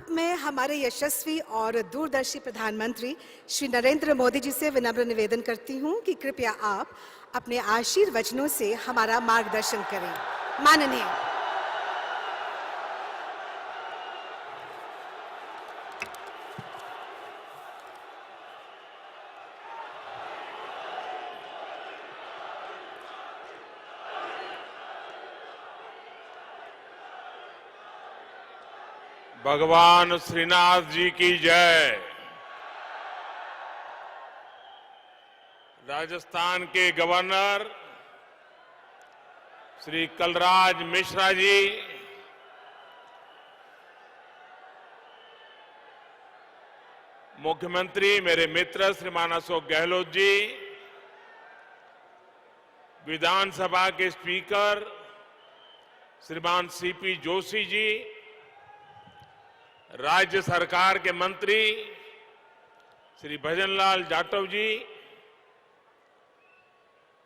अब मैं हमारे यशस्वी और दूरदर्शी प्रधानमंत्री श्री नरेंद्र मोदी जी से विनम्र निवेदन करती हूं कि कृपया आप अपने आशीर्वचनों से हमारा मार्गदर्शन करें। माननीय भगवान श्रीनाथ जी की जय। राजस्थान के गवर्नर श्री कलराज मिश्रा जी, मुख्यमंत्री मेरे मित्र श्रीमान अशोक गहलोत जी, विधानसभा के स्पीकर श्रीमान सीपी जोशी जी, राज्य सरकार के मंत्री श्री भजनलाल जाटव जी,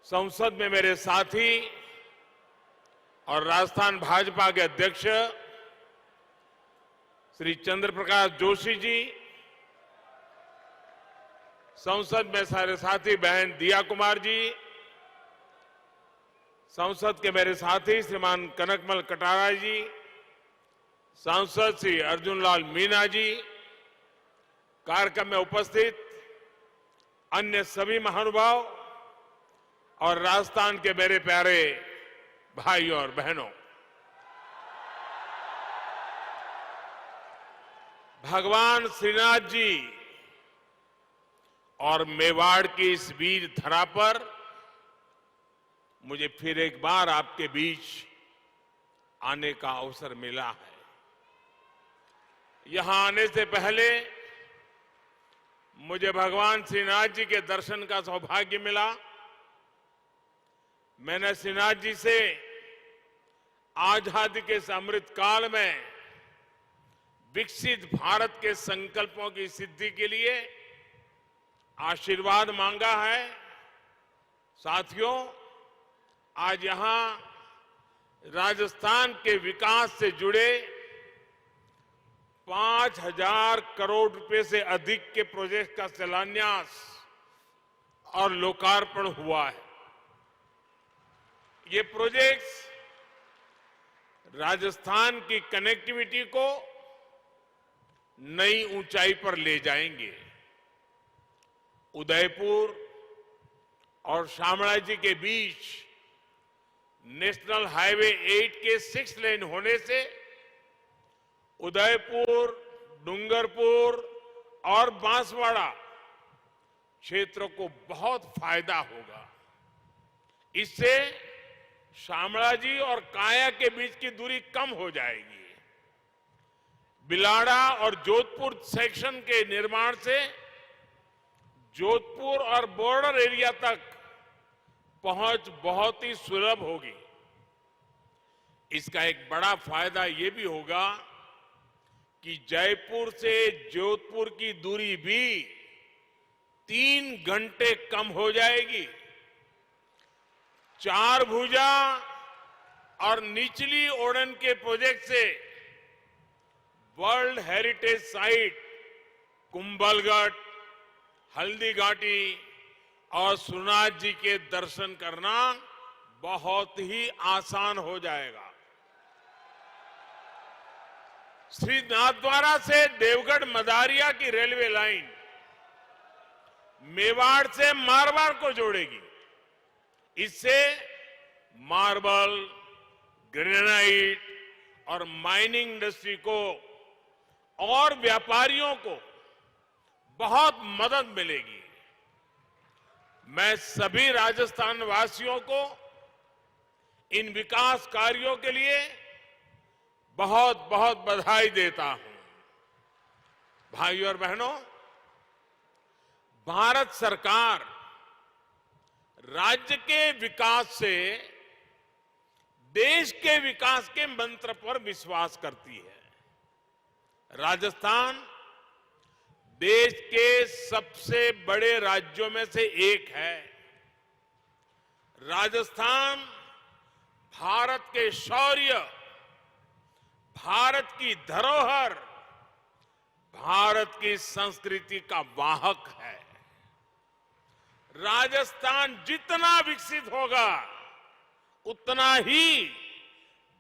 संसद में मेरे साथी और राजस्थान भाजपा के अध्यक्ष श्री चंद्र प्रकाश जोशी जी, संसद में सारे साथी बहन दिया कुमार जी, संसद के मेरे साथी श्रीमान कनकमल कटारा जी, सांसद श्री अर्जुन लाल मीना जी, कार्यक्रम में उपस्थित अन्य सभी महानुभाव और राजस्थान के मेरे प्यारे भाई और बहनों, भगवान श्रीनाथ जी और मेवाड़ की इस वीर धरा पर मुझे फिर एक बार आपके बीच आने का अवसर मिला है। यहां आने से पहले मुझे भगवान श्रीनाथ जी के दर्शन का सौभाग्य मिला। मैंने श्रीनाथ जी से आजादी के इस अमृत काल में विकसित भारत के संकल्पों की सिद्धि के लिए आशीर्वाद मांगा है। साथियों, आज यहां राजस्थान के विकास से जुड़े 5,000 करोड़ रुपए से अधिक के प्रोजेक्ट का शिलान्यास और लोकार्पण हुआ है। ये प्रोजेक्ट्स राजस्थान की कनेक्टिविटी को नई ऊंचाई पर ले जाएंगे। उदयपुर और शामळाजी के बीच नेशनल हाईवे 8 के 6 लेन होने से उदयपुर, डूंगरपुर और बांसवाड़ा क्षेत्रों को बहुत फायदा होगा। इससे शामळाजी और काया के बीच की दूरी कम हो जाएगी। बिलाड़ा और जोधपुर सेक्शन के निर्माण से जोधपुर और बॉर्डर एरिया तक पहुंच बहुत ही सुलभ होगी। इसका एक बड़ा फायदा यह भी होगा कि जयपुर से जोधपुर की दूरी भी 3 घंटे कम हो जाएगी। चार भुजा और निचली ओड़न के प्रोजेक्ट से world heritage site Kumbhalgarh, Haldighati और श्रीनाथ जी के दर्शन करना बहुत ही आसान हो जाएगा। श्री नाथद्वारा से देवगढ़ मदारिया की रेलवे लाइन मेवाड़ से मारवाड़ को जोड़ेगी। इससे मार्बल, ग्रेनाइट और माइनिंग इंडस्ट्री को और व्यापारियों को बहुत मदद मिलेगी। मैं सभी राजस्थान वासियों को इन विकास कार्यों के लिए बहुत बहुत बधाई देता हूं। भाइयों और बहनों, भारत सरकार राज्य के विकास से देश के विकास के मंत्र पर विश्वास करती है। राजस्थान देश के सबसे बड़े राज्यों में से एक है। राजस्थान भारत के शौर्य, भारत की धरोहर भारत की संस्कृति का वाहक है। राजस्थान जितना विकसित होगा उतना ही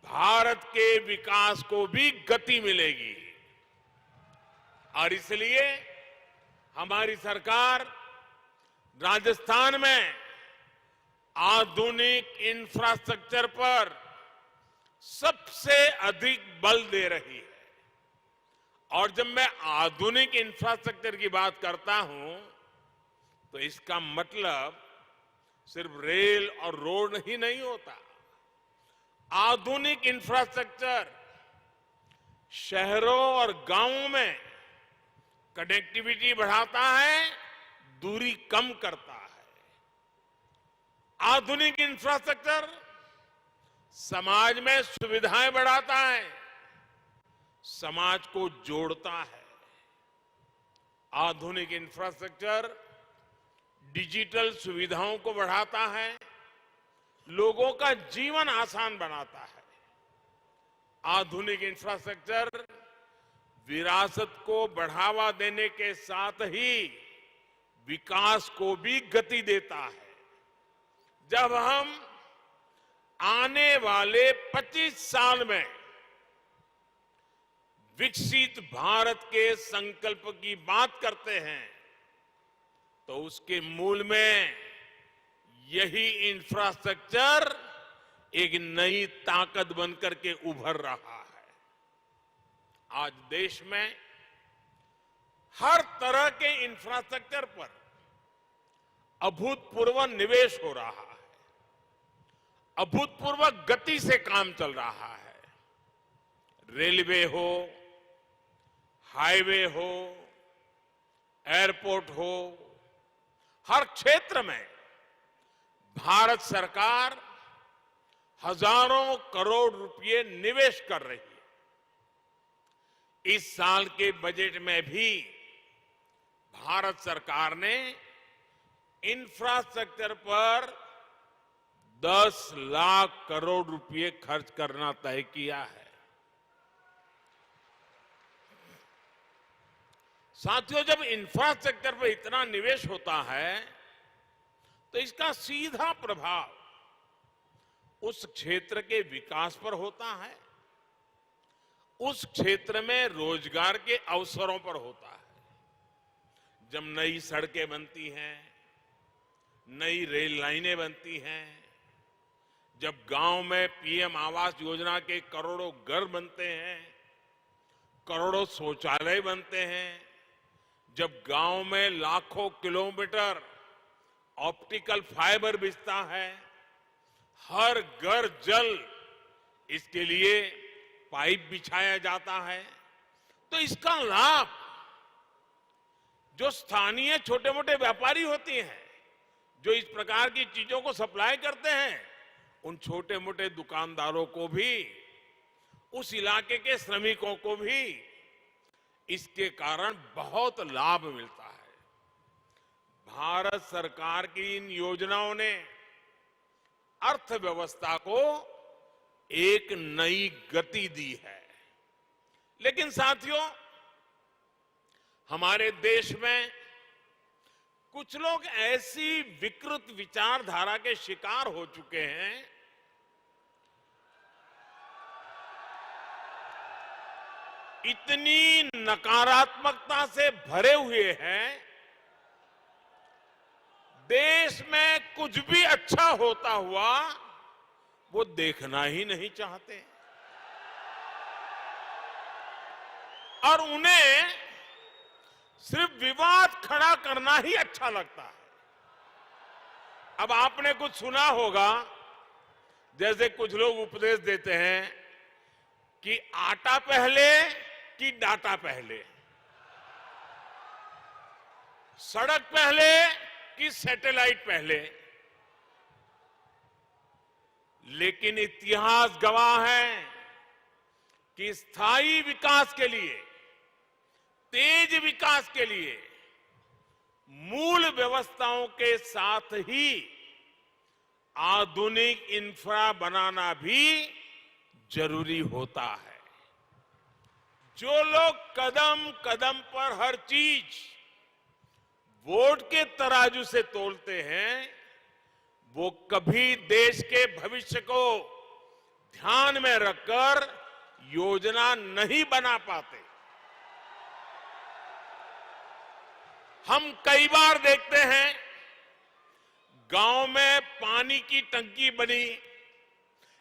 भारत के विकास को भी गति मिलेगी। और इसलिए हमारी सरकार राजस्थान में आधुनिक इंफ्रास्ट्रक्चर पर सबसे अधिक बल दे रही है। और जब मैं आधुनिक इंफ्रास्ट्रक्चर की बात करता हूं तो इसका मतलब सिर्फ रेल और रोड ही नहीं होता। आधुनिक इंफ्रास्ट्रक्चर शहरों और गांवों में कनेक्टिविटी बढ़ाता है, दूरी कम करता है। आधुनिक इंफ्रास्ट्रक्चर समाज में सुविधाएं बढ़ाता है, समाज को जोड़ता है। आधुनिक इंफ्रास्ट्रक्चर डिजिटल सुविधाओं को बढ़ाता है, लोगों का जीवन आसान बनाता है। आधुनिक इंफ्रास्ट्रक्चर विरासत को बढ़ावा देने के साथ ही विकास को भी गति देता है। जब हम आने वाले 25 साल में विकसित भारत के संकल्प की बात करते हैं तो उसके मूल में यही इंफ्रास्ट्रक्चर एक नई ताकत बनकर के उभर रहा है। आज देश में हर तरह के इंफ्रास्ट्रक्चर पर अभूतपूर्व निवेश हो रहा है, अभूतपूर्व गति से काम चल रहा है। रेलवे हो, हाईवे हो, एयरपोर्ट हो, हर क्षेत्र में भारत सरकार हजारों करोड़ रुपए निवेश कर रही है। इस साल के बजट में भी भारत सरकार ने इंफ्रास्ट्रक्चर पर 10 लाख करोड़ रुपए खर्च करना तय किया है। साथियों, जब इंफ्रास्ट्रक्चर पर इतना निवेश होता है तो इसका सीधा प्रभाव उस क्षेत्र के विकास पर होता है, उस क्षेत्र में रोजगार के अवसरों पर होता है। जब नई सड़कें बनती हैं, नई रेल लाइनें बनती हैं, जब गांव में पीएम आवास योजना के करोड़ों घर बनते हैं, करोड़ों शौचालय बनते हैं, जब गांव में लाखों किलोमीटर ऑप्टिकल फाइबर बिछता है, हर घर जल इसके लिए पाइप बिछाया जाता है, तो इसका लाभ जो स्थानीय छोटे मोटे व्यापारी होते हैं, जो इस प्रकार की चीजों को सप्लाई करते हैं, उन छोटे मोटे दुकानदारों को भी, उस इलाके के श्रमिकों को भी इसके कारण बहुत लाभ मिलता है। भारत सरकार की इन योजनाओं ने अर्थव्यवस्था को एक नई गति दी है। लेकिन साथियों, हमारे देश में कुछ लोग ऐसी विकृत विचारधारा के शिकार हो चुके हैं इतनी नकारात्मकता से भरे हुए हैं, देश में कुछ भी अच्छा होता हुआ वो देखना ही नहीं चाहते और उन्हें सिर्फ विवाद खड़ा करना ही अच्छा लगता है। अब आपने कुछ सुना होगा, जैसे कुछ लोग उपदेश देते हैं कि आटा पहले कि डाटा पहले, सड़क पहले कि सैटेलाइट पहले। लेकिन इतिहास गवाह है कि स्थायी विकास के लिए, तेज विकास के लिए मूल व्यवस्थाओं के साथ ही आधुनिक इंफ्रा बनाना भी जरूरी होता है। जो लोग कदम कदम पर हर चीज वोट के तराजू से तोलते हैं, वो कभी देश के भविष्य को ध्यान में रखकर योजना नहीं बना पाते। हम कई बार देखते हैं गांव में पानी की टंकी बनी,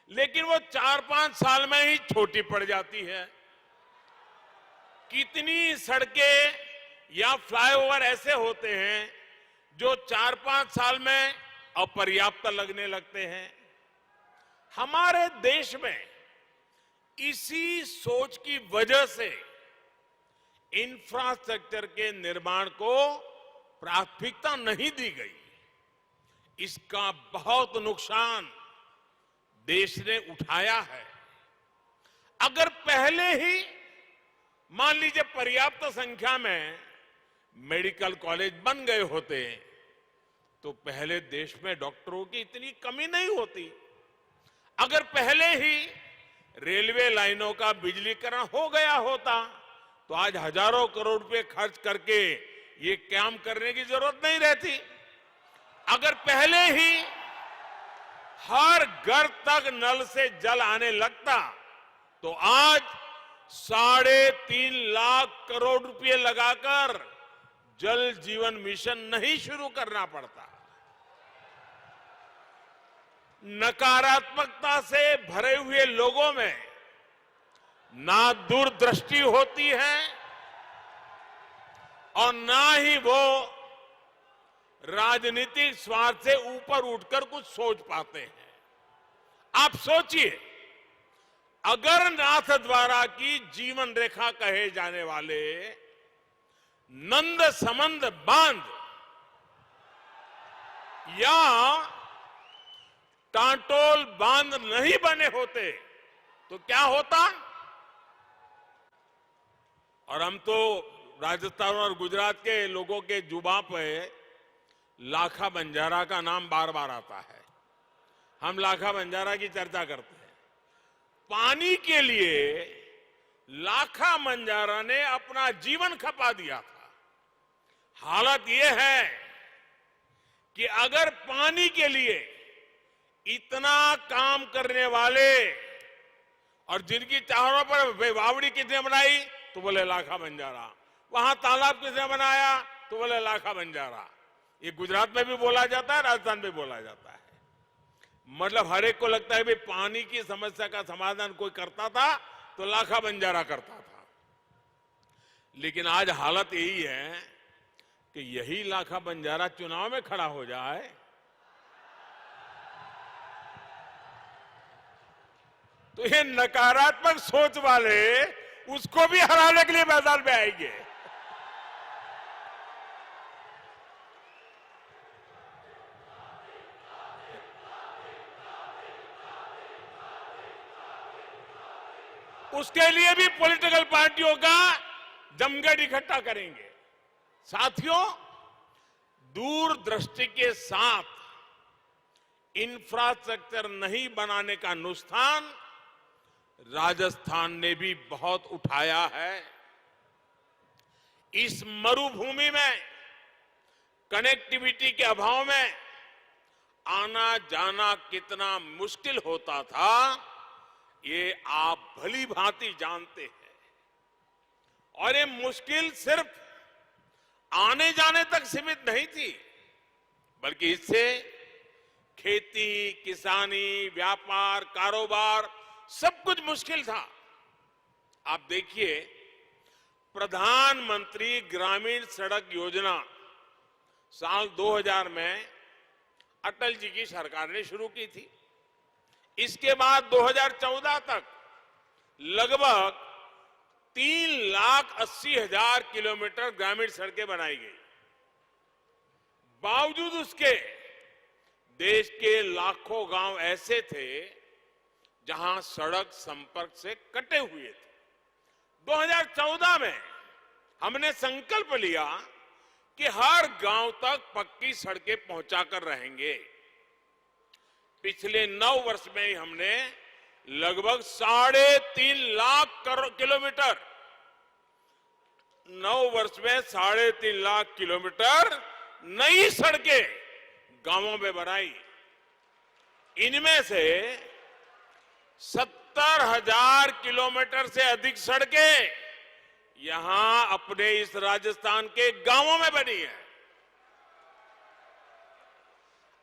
लेकिन वो 4-5 साल में ही छोटी पड़ जाती है। कितनी सड़कें या फ्लाईओवर ऐसे होते हैं जो 4-5 साल में अपर्याप्त लगने लगते हैं। हमारे देश में इसी सोच की वजह से इंफ्रास्ट्रक्चर के निर्माण को प्राथमिकता नहीं दी गई। इसका बहुत नुकसान देश ने उठाया है। अगर पहले ही मान लीजिए पर्याप्त संख्या में मेडिकल कॉलेज बन गए होते तो पहले देश में डॉक्टरों की इतनी कमी नहीं होती। अगर पहले ही रेलवे लाइनों का बिजलीकरण हो गया होता तो आज हजारों करोड़ रुपए खर्च करके ये काम करने की जरूरत नहीं रहती। अगर पहले ही हर घर तक नल से जल आने लगता तो आज 3.5 लाख करोड़ रुपए लगाकर जल जीवन मिशन नहीं शुरू करना पड़ता। नकारात्मकता से भरे हुए लोगों में ना दूरदृष्टि होती है और ना ही वो राजनीतिक स्वार्थ से ऊपर उठकर कुछ सोच पाते हैं। आप सोचिए, अगर नाथद्वारा की जीवन रेखा कहे जाने वाले नंद समंद बांध या टाटोल बांध नहीं बने होते तो क्या होता। और हम तो राजस्थान और गुजरात के लोगों के जुबान पे लाखा बंजारा का नाम बार बार आता है। हम लाखा बंजारा की चर्चा करते हैं। पानी के लिए लाखा बंजारा ने अपना जीवन खपा दिया था। हालत यह है कि अगर पानी के लिए इतना काम करने वाले और जिनकी चारों पर वावड़ी किसने बनाई तो बोले लाखा बंजारा, वहां तालाब किसने बनाया तो बोले लाखा बंजारा। ये गुजरात में भी बोला जाता है, राजस्थान में बोला जाता है। मतलब हर एक को लगता है भाई पानी की समस्या का समाधान कोई करता था तो लाखा बंजारा करता था। लेकिन आज हालत यही है कि यही लाखा बंजारा चुनाव में खड़ा हो जाए तो ये नकारात्मक सोच वाले उसको भी हराने के लिए मैदान में आएंगे। उसके लिए भी पॉलिटिकल पार्टियों का जमघट इकट्ठा करेंगे। साथियों, दूरदृष्टि के साथ इंफ्रास्ट्रक्चर नहीं बनाने का नुकसान राजस्थान ने भी बहुत उठाया है। इस मरुभूमि में कनेक्टिविटी के अभाव में आना जाना कितना मुश्किल होता था ये आप भली भांति जानते हैं। और ये मुश्किल सिर्फ आने जाने तक सीमित नहीं थी, बल्कि इससे खेती, किसानी, व्यापार, कारोबार सब कुछ मुश्किल था। आप देखिए, प्रधानमंत्री ग्रामीण सड़क योजना साल 2000 में अटल जी की सरकार ने शुरू की थी। इसके बाद 2014 तक लगभग 3,80,000 किलोमीटर ग्रामीण सड़कें बनाई गई। बावजूद उसके देश के लाखों गांव ऐसे थे जहां सड़क संपर्क से कटे हुए थे। 2014 में हमने संकल्प लिया कि हर गांव तक पक्की सड़कें पहुंचाकर रहेंगे। पिछले 9 वर्ष में ही हमने लगभग 3.5 लाख किलोमीटर 9 वर्ष में 3.5 लाख किलोमीटर नई सड़कें गांवों में बनाई। इनमें से 70,000 किलोमीटर से अधिक सड़कें यहां अपने इस राजस्थान के गांवों में बनी है।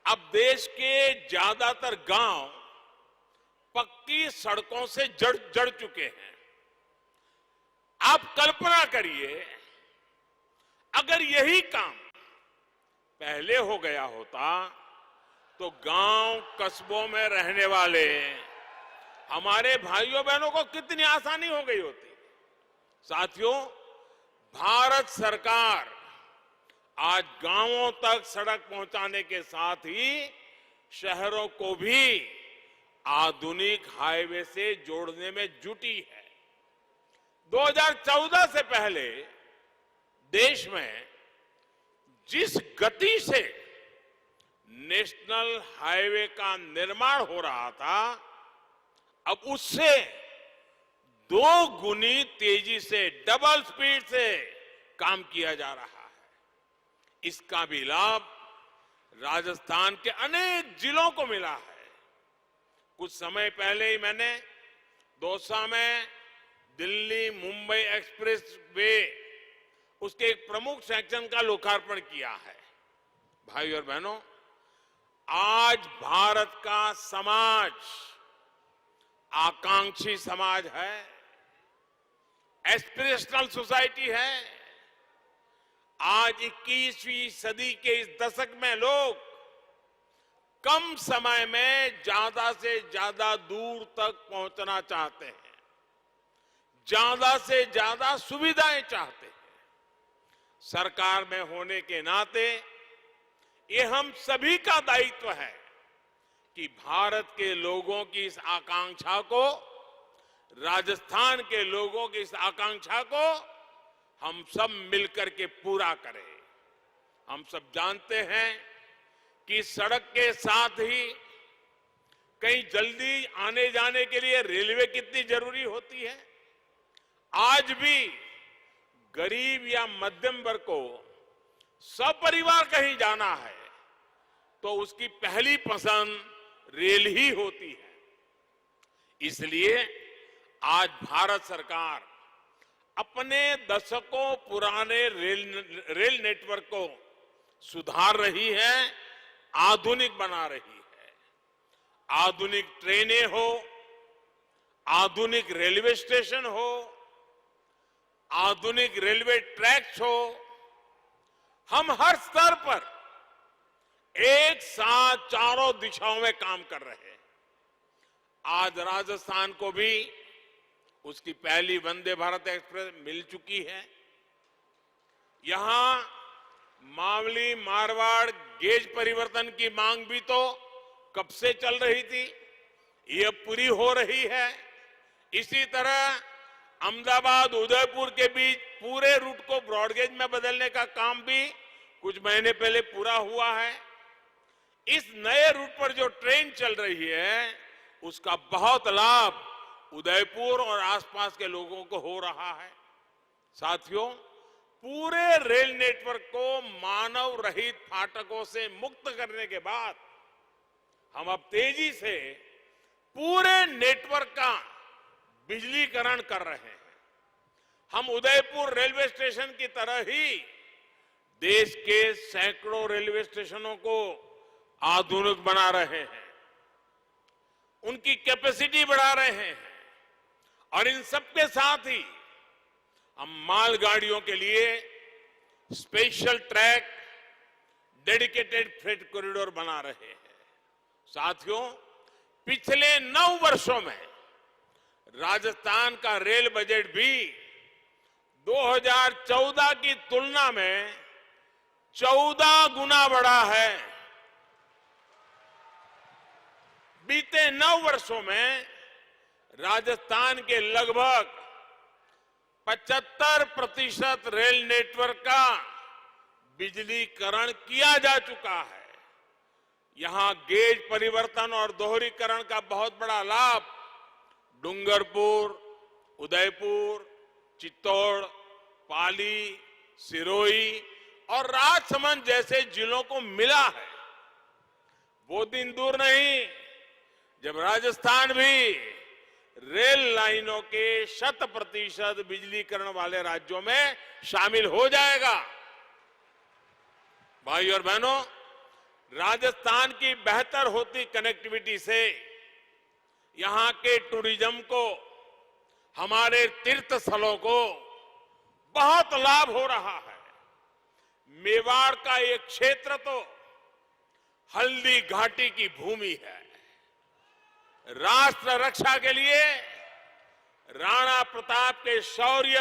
अब देश के ज्यादातर गांव पक्की सड़कों से जड़ चुके हैं। आप कल्पना करिए, अगर यही काम पहले हो गया होता तो गांव कस्बों में रहने वाले हमारे भाइयों बहनों को कितनी आसानी हो गई होती। साथियों, भारत सरकार आज गांवों तक सड़क पहुंचाने के साथ ही शहरों को भी आधुनिक हाईवे से जोड़ने में जुटी है। 2014 से पहले देश में जिस गति से नेशनल हाईवे का निर्माण हो रहा था, अब उससे 2 गुनी तेजी से, डबल स्पीड से काम किया जा रहा है। इसका भी लाभ राजस्थान के अनेक जिलों को मिला है। कुछ समय पहले ही मैंने दौसा में दिल्ली मुंबई एक्सप्रेस वे, उसके एक प्रमुख सेक्शन का लोकार्पण किया है। भाई और बहनों, आज भारत का समाज आकांक्षी समाज है, एस्पिरेशनल सोसाइटी है। आज 21वीं सदी के इस दशक में लोग कम समय में ज्यादा से ज्यादा दूर तक पहुंचना चाहते हैं, ज्यादा से ज्यादा सुविधाएं चाहते हैं। सरकार में होने के नाते ये हम सभी का दायित्व है कि भारत के लोगों की इस आकांक्षा को, राजस्थान के लोगों की इस आकांक्षा को हम सब मिलकर के पूरा करें। हम सब जानते हैं कि सड़क के साथ ही कहीं जल्दी आने जाने के लिए रेलवे कितनी जरूरी होती है। आज भी गरीब या मध्यम वर्ग को सपरिवार कहीं जाना है तो उसकी पहली पसंद रेल ही होती है। इसलिए आज भारत सरकार अपने दशकों पुराने रेल नेटवर्क को सुधार रही है, आधुनिक बना रही है। आधुनिक ट्रेनें हो, आधुनिक रेलवे स्टेशन हो, आधुनिक रेलवे ट्रैक्स हो, हम हर स्तर पर एक साथ चारों दिशाओं में काम कर रहे हैं। आज राजस्थान को भी उसकी पहली वंदे भारत एक्सप्रेस मिल चुकी है। यहां मावली मारवाड़ गेज परिवर्तन की मांग भी तो कब से चल रही थी, ये पूरी हो रही है। इसी तरह अहमदाबाद उदयपुर के बीच पूरे रूट को ब्रॉडगेज में बदलने का काम भी कुछ महीने पहले पूरा हुआ है। इस नए रूट पर जो ट्रेन चल रही है उसका बहुत लाभ उदयपुर और आसपास के लोगों को हो रहा है। साथियों, पूरे रेल नेटवर्क को मानव रहित फाटकों से मुक्त करने के बाद हम अब तेजी से पूरे नेटवर्क का बिजलीकरण कर रहे हैं। हम उदयपुर रेलवे स्टेशन की तरह ही देश के सैकड़ों रेलवे स्टेशनों को आधुनिक बना रहे हैं, उनकी कैपेसिटी बढ़ा रहे हैं और इन सबके साथ ही हम मालगाड़ियों के लिए special track, dedicated freight corridor बना रहे हैं। साथियों, पिछले 9 वर्षों में राजस्थान का रेल बजट भी 2014 की तुलना में 14 गुना बढ़ा है। बीते 9 वर्षों में राजस्थान के लगभग 75% रेल नेटवर्क का बिजलीकरण किया जा चुका है। यहां गेज परिवर्तन और दोहरीकरण का बहुत बड़ा लाभ डूंगरपुर, उदयपुर, चित्तौड़, पाली, सिरोही और राजसमंद जैसे जिलों को मिला है। वो दिन दूर नहीं जब राजस्थान भी रेल लाइनों के 100% बिजलीकरण वाले राज्यों में शामिल हो जाएगा। भाई और बहनों, राजस्थान की बेहतर होती कनेक्टिविटी से यहां के टूरिज्म को, हमारे तीर्थ स्थलों को बहुत लाभ हो रहा है। मेवाड़ का एक क्षेत्र तो हल्दी घाटी की भूमि है। राष्ट्र रक्षा के लिए राणा प्रताप के शौर्य,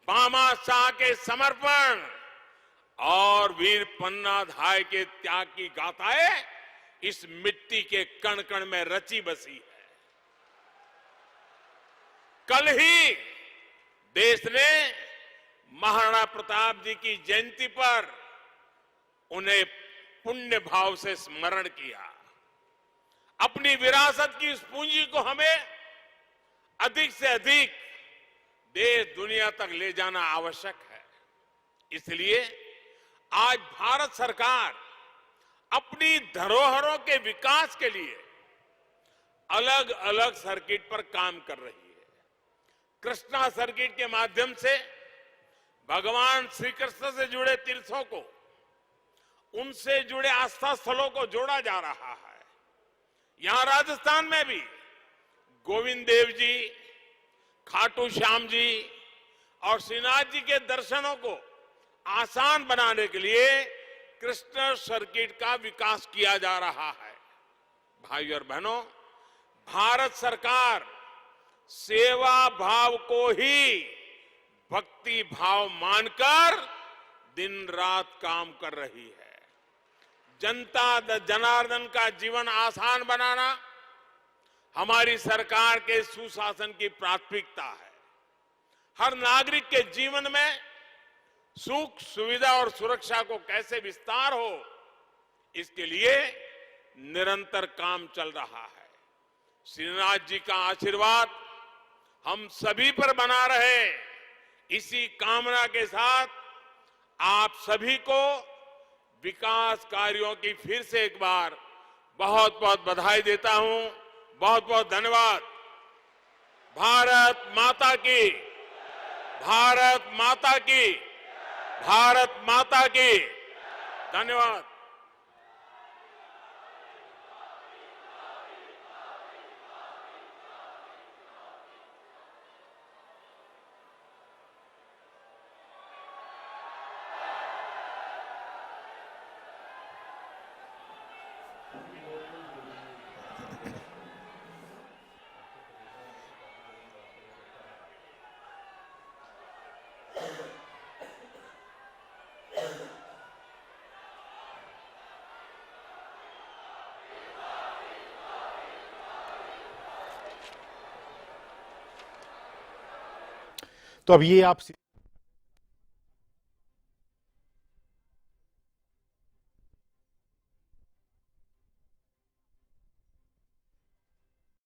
बामा शाह के समर्पण और वीर पन्ना धाय के त्याग की गाथाएं इस मिट्टी के कण कण में रची बसी है। कल ही देश ने महाराणा प्रताप जी की जयंती पर उन्हें पुण्य भाव से स्मरण किया। अपनी विरासत की इस पूंजी को हमें अधिक से अधिक देश दुनिया तक ले जाना आवश्यक है। इसलिए आज भारत सरकार अपनी धरोहरों के विकास के लिए अलग अलग सर्किट पर काम कर रही है। कृष्णा सर्किट के माध्यम से भगवान श्री कृष्ण से जुड़े तीर्थों को, उनसे जुड़े आस्था स्थलों को जोड़ा जा रहा है। यहां राजस्थान में भी गोविंद देव जी, खाटू श्याम जी और श्रीनाथ जी के दर्शनों को आसान बनाने के लिए कृष्ण सर्किट का विकास किया जा रहा है। भाई और बहनों, भारत सरकार सेवा भाव को ही भक्ति भाव मानकर दिन रात काम कर रही है। जनता जनार्दन का जीवन आसान बनाना हमारी सरकार के सुशासन की प्राथमिकता है। हर नागरिक के जीवन में सुख, सुविधा और सुरक्षा को कैसे विस्तार हो, इसके लिए निरंतर काम चल रहा है। श्रीनाथ जी का आशीर्वाद हम सभी पर बना रहे, इसी कामना के साथ आप सभी को विकास कार्यों की फिर से एक बार बहुत बहुत बधाई देता हूं। बहुत बहुत धन्यवाद। भारत माता की, भारत माता की, भारत माता की। धन्यवाद। तो अब ये आप